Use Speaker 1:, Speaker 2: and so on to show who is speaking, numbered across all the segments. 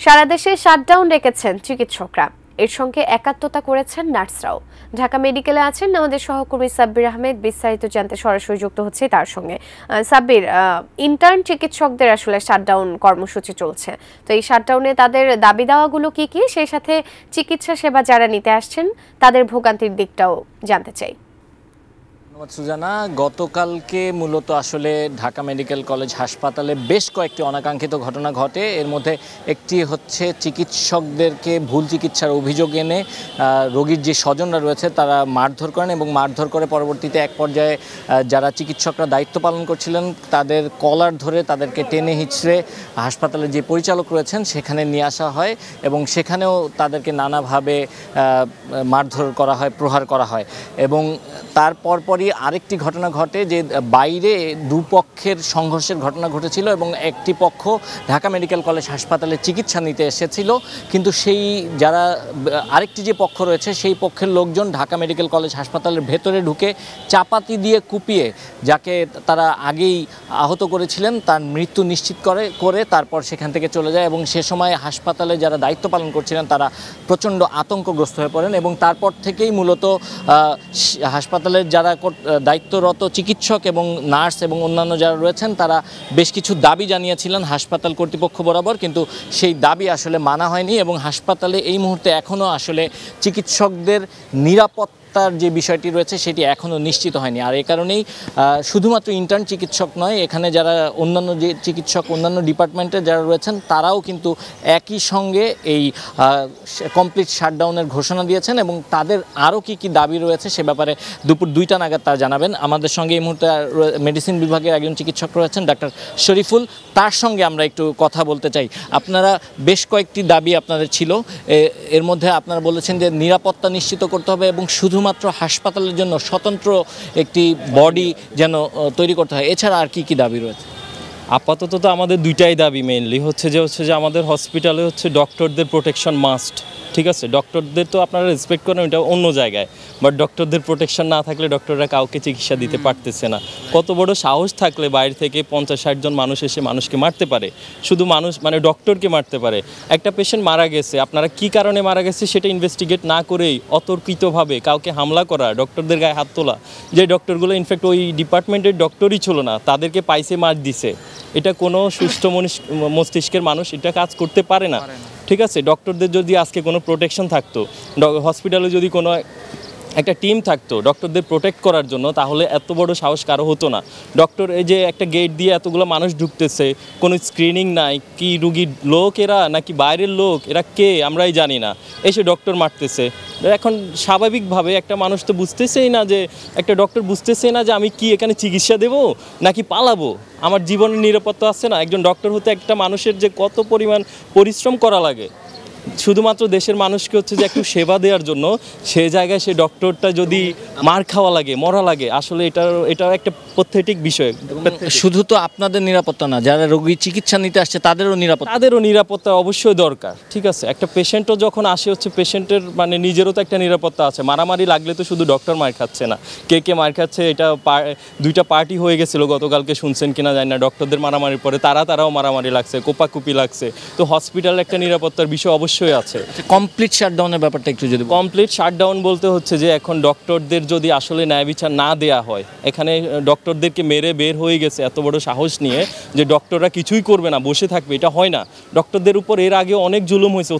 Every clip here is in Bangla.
Speaker 1: সারা দেশে শাটডাউন ডেকেছেন চিকিৎসকরা, এর সঙ্গে একাত্মতা করেছেন নার্সরাও। ঢাকা মেডিকেলে আছেন আমাদের সহকর্মী সাব্বির আহমেদ, বিস্তারিত জানতে সরাসরি যুক্ত হচ্ছে তার সঙ্গে। সাব্বির, ইন্টার্ন চিকিৎসকদের আসলে শাটডাউন কর্মসূচি চলছে, তো এই শাটডাউনে তাদের দাবি দাওয়াগুলো কি কি, সেই সাথে চিকিৎসা সেবা যারা নিতে আসছেন তাদের ভোগান্তির দিকটাও জানতে চাই।
Speaker 2: ধন্যবাদ সুজানা। গতকালকে মূলত আসলে ঢাকা মেডিকেল কলেজ হাসপাতালে বেশ কয়েকটি অনাকাঙ্ক্ষিত ঘটনা ঘটে। এর মধ্যে একটি হচ্ছে চিকিৎসকদেরকে ভুল চিকিৎসার অভিযোগ এনে রোগীর যে স্বজনরা রয়েছে তারা মারধর করেন এবং মারধর করে পরবর্তীতে এক পর্যায়ে যারা চিকিৎসকরা দায়িত্ব পালন করছিলেন তাদের কলার ধরে তাদেরকে টেনে হিঁচড়ে হাসপাতালের যে পরিচালক রয়েছেন সেখানে নিয়ে আসা হয় এবং সেখানেও তাদেরকে নানাভাবে মারধর করা হয়, প্রহার করা হয়। এবং তার পরপরই আরেকটি ঘটনা ঘটে যে বাইরে দুপক্ষের সংঘর্ষের ঘটনা ঘটেছিল এবং একটি পক্ষ ঢাকা মেডিকেল কলেজ হাসপাতালে চিকিৎসা নিতে এসেছিল, কিন্তু সেই যারা আরেকটি যে পক্ষ রয়েছে সেই পক্ষের লোকজন ঢাকা মেডিকেল কলেজ হাসপাতালের ভেতরে ঢুকে চাপাতি দিয়ে কুপিয়ে যাকে তারা আগেই আহত করেছিলেন তার মৃত্যু নিশ্চিত করে তারপর সেখান থেকে চলে যায়। এবং সে সময় হাসপাতালে যারা দায়িত্ব পালন করছিলেন তারা প্রচণ্ড আতঙ্কগ্রস্ত হয়ে পড়েন এবং তারপর থেকেই মূলত হাসপাতালের যারা দায়িত্বরত চিকিৎসক এবং নার্স এবং অন্যান্য যারা রয়েছেন তারা বেশ কিছু দাবি জানিয়েছিলেন হাসপাতাল কর্তৃপক্ষ বরাবর, কিন্তু সেই দাবি আসলে মানা হয়নি এবং হাসপাতালে এই মুহূর্তে এখনও আসলে চিকিৎসকদের নিরাপত্তার যে বিষয়টি রয়েছে সেটি এখনও নিশ্চিত হয়নি। আর এই কারণেই শুধুমাত্র ইন্টার্ন চিকিৎসক নয়, এখানে যারা অন্যান্য যে চিকিৎসক অন্যান্য ডিপার্টমেন্টে যারা রয়েছেন তারাও কিন্তু একই সঙ্গে এই কমপ্লিট শাটডাউনের ঘোষণা দিয়েছেন এবং তাদের আরও কি কি দাবি রয়েছে সে ব্যাপারে দুপুর 2টা নাগাদ তারা জানাবেন। আমাদের সঙ্গে এই মুহূর্তে মেডিসিন বিভাগের একজন চিকিৎসক রয়েছেন ডাক্তার শরীফুল, তার সঙ্গে আমরা একটু কথা বলতে চাই। আপনারা বেশ কয়েকটি দাবি আপনাদের ছিল, এর মধ্যে আপনারা বলেছেন যে নিরাপত্তা নিশ্চিত করতে হবে এবং শুধুমাত্র হাসপাতালের জন্য স্বতন্ত্র একটি বডি যেন তৈরি করতে হয়। এছাড়া আর কি কি দাবি রয়েছে?
Speaker 3: আপাতত তো আমাদের দুইটাই দাবি মেইনলি হচ্ছে যে আমাদের হসপিটালে হচ্ছে ডক্টরদের প্রোটেকশন মাস্ট, ঠিক আছে? ডক্টরদের তো আপনারা রেসপেক্ট করেন, এটা অন্য জায়গায়, বাট ডক্টরদের প্রোটেকশন না থাকলে ডক্টররা কাউকে চিকিৎসা দিতে পারতেছে না। কত বড় সাহস থাকলে বাইরে থেকে 50-60 জন মানুষ এসে মানুষকে মারতে পারে, শুধু মানুষ মানে ডক্টরকে মারতে পারে। একটা পেশেন্ট মারা গেছে, আপনারা কি কারণে মারা গেছে সেটা ইনভেস্টিগেট না করেই অতর্কিতভাবে কাউকে হামলা করা, ডক্টরদের গায়ে হাত তোলা, যে ডক্টরগুলো ইনফ্যাক্ট ওই ডিপার্টমেন্টের ডক্টরই ছিল না, তাদেরকে পাইসে মার দিছে, এটা কোনো সুস্থ মস্তিষ্কের মানুষ এটা কাজ করতে পারে না, ঠিক আছে? ডক্টরদের যদি আজকে কোনো প্রোটেকশন থাকতো, হসপিটালে যদি কোনো একটা টিম থাকতো ডক্টরদের প্রোটেক্ট করার জন্য, তাহলে এত বড় সাহস কারো হতো না। ডক্টর এই যে একটা গেট দিয়ে এতগুলো মানুষ ঢুকতেছে, কোনো স্ক্রিনিং নাই, কি রুগীর লোক এরা নাকি বাইরের লোক, এরা কে আমরাই জানি না, এসে ডক্টর মারতেছে। এখন স্বাভাবিকভাবে একটা মানুষ তো বুঝতেছেই না, যে একটা ডক্টর বুঝতেছে না যে আমি কি এখানে চিকিৎসা দেবো নাকি পালাবো, আমার জীবনের নিরাপত্তা আছে না। একজন ডক্টর হতে একটা মানুষের যে কত পরিমাণ পরিশ্রম করা লাগে শুধুমাত্র দেশের মানুষকে হচ্ছে যে একটু সেবা দেওয়ার জন্য, সে জায়গায় সে ডক্টরটা যদি মার খাওয়া লাগে, মরা লাগে, আসলে এটা একটা প্যাথেটিক বিষয়।
Speaker 2: শুধু তো আপনাদের নিরাপত্তা না, যারা রোগী চিকিৎসা নিতে আসছে তাদেরও
Speaker 3: নিরাপত্তা অবশ্যই দরকার, ঠিক আছে? একটা পেশেন্টও যখন আসে হচ্ছে পেশেন্টের মানে নিজেরও তো একটা নিরাপত্তা আছে। মারামারি লাগলে তো শুধু ডক্টর মার খাচ্ছে না, কে মার খাচ্ছে, এটা দুইটা পার্টি হয়ে গেছিল গতকালকে, শুনছেন কিনা জানি না, ডক্টরদের মারামারির পরে তারাও মারামারি লাগছে, কোপাকুপি লাগছে। তো হসপিটালে একটা নিরাপত্তার বিষয় অবশ্যই আছে।
Speaker 2: কমপ্লিট শাটডাউনের ব্যাপারটা একটু যদি
Speaker 3: কমপ্লিট শাটডাউন বলতে হচ্ছে যে এখন ডক্টরদের যদি আসলে ন্যায় বিচার না দেয়া হয়, এখানে ডক্টরদেরকে মেরে বের হয়ে গেছে এত বড় সাহস নিয়ে যে ডক্টররা কিছুই করবে না, বসে থাকবে, এটা হয় না। ডক্টরদের উপর এর আগে অনেক জুলুম হয়েছে,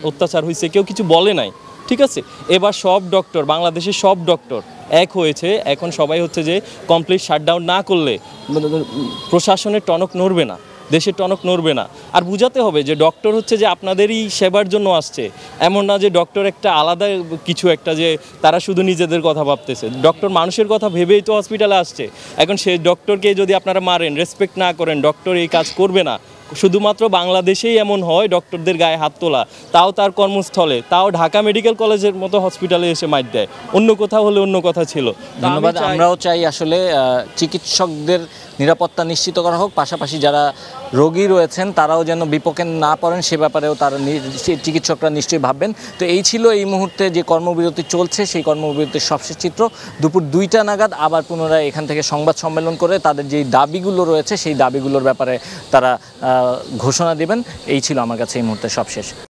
Speaker 3: অত্যাচার হয়েছে, কেউ কিছু বলে নাই, ঠিক আছে? এবার সব ডক্টর, বাংলাদেশের সব ডক্টর এক হয়েছে, এখন সবাই হচ্ছে যে কমপ্লিট শাটডাউন না করলে প্রশাসনের টনক নড়বে না, দেশের টনক নড়বে না। আর বুঝাতে হবে যে ডক্টর হচ্ছে যে আপনাদেরই সেবার জন্য আসছে, এমন না যে ডক্টর একটা আলাদা কিছু একটা যে তারা শুধু নিজেদের কথা ভাবতেছে। ডক্টর মানুষের কথা ভেবেই তো হসপিটালে আসছে। এখন সেই ডক্টরকে যদি আপনারা মারেন, রেসপেক্ট না করেন, ডক্টর এই কাজ করবে না। শুধুমাত্র বাংলাদেশেই এমন হয় ডক্টরদের গায়ে হাত তোলা, তাও তার কর্মস্থলে, তাও ঢাকা মেডিকেল কলেজের মতো হসপিটালে এসে মার দেয়। অন্য কোথাও হলে অন্য কথা ছিল।
Speaker 2: ধন্যবাদ। আমরাও চাই আসলে চিকিৎসকদের নিরাপত্তা নিশ্চিত করা হোক, পাশাপাশি যারা রোগী রয়েছেন তারাও যেন বিপক্ষে না পড়েন সে ব্যাপারেও তারা চিকিৎসকরা নিশ্চয়ই ভাববেন। তো এই ছিল এই মুহূর্তে যে কর্মবিরতি চলছে সেই কর্মবিরতির সবশেষ চিত্র। দুপুর 2টা নাগাদ আবার পুনরায় এখান থেকে সংবাদ সম্মেলন করে তাদের যেই দাবিগুলো রয়েছে সেই দাবিগুলোর ব্যাপারে তারা ঘোষণা দেবেন। এই ছিল আমার কাছে এই মুহূর্তে সবশেষ।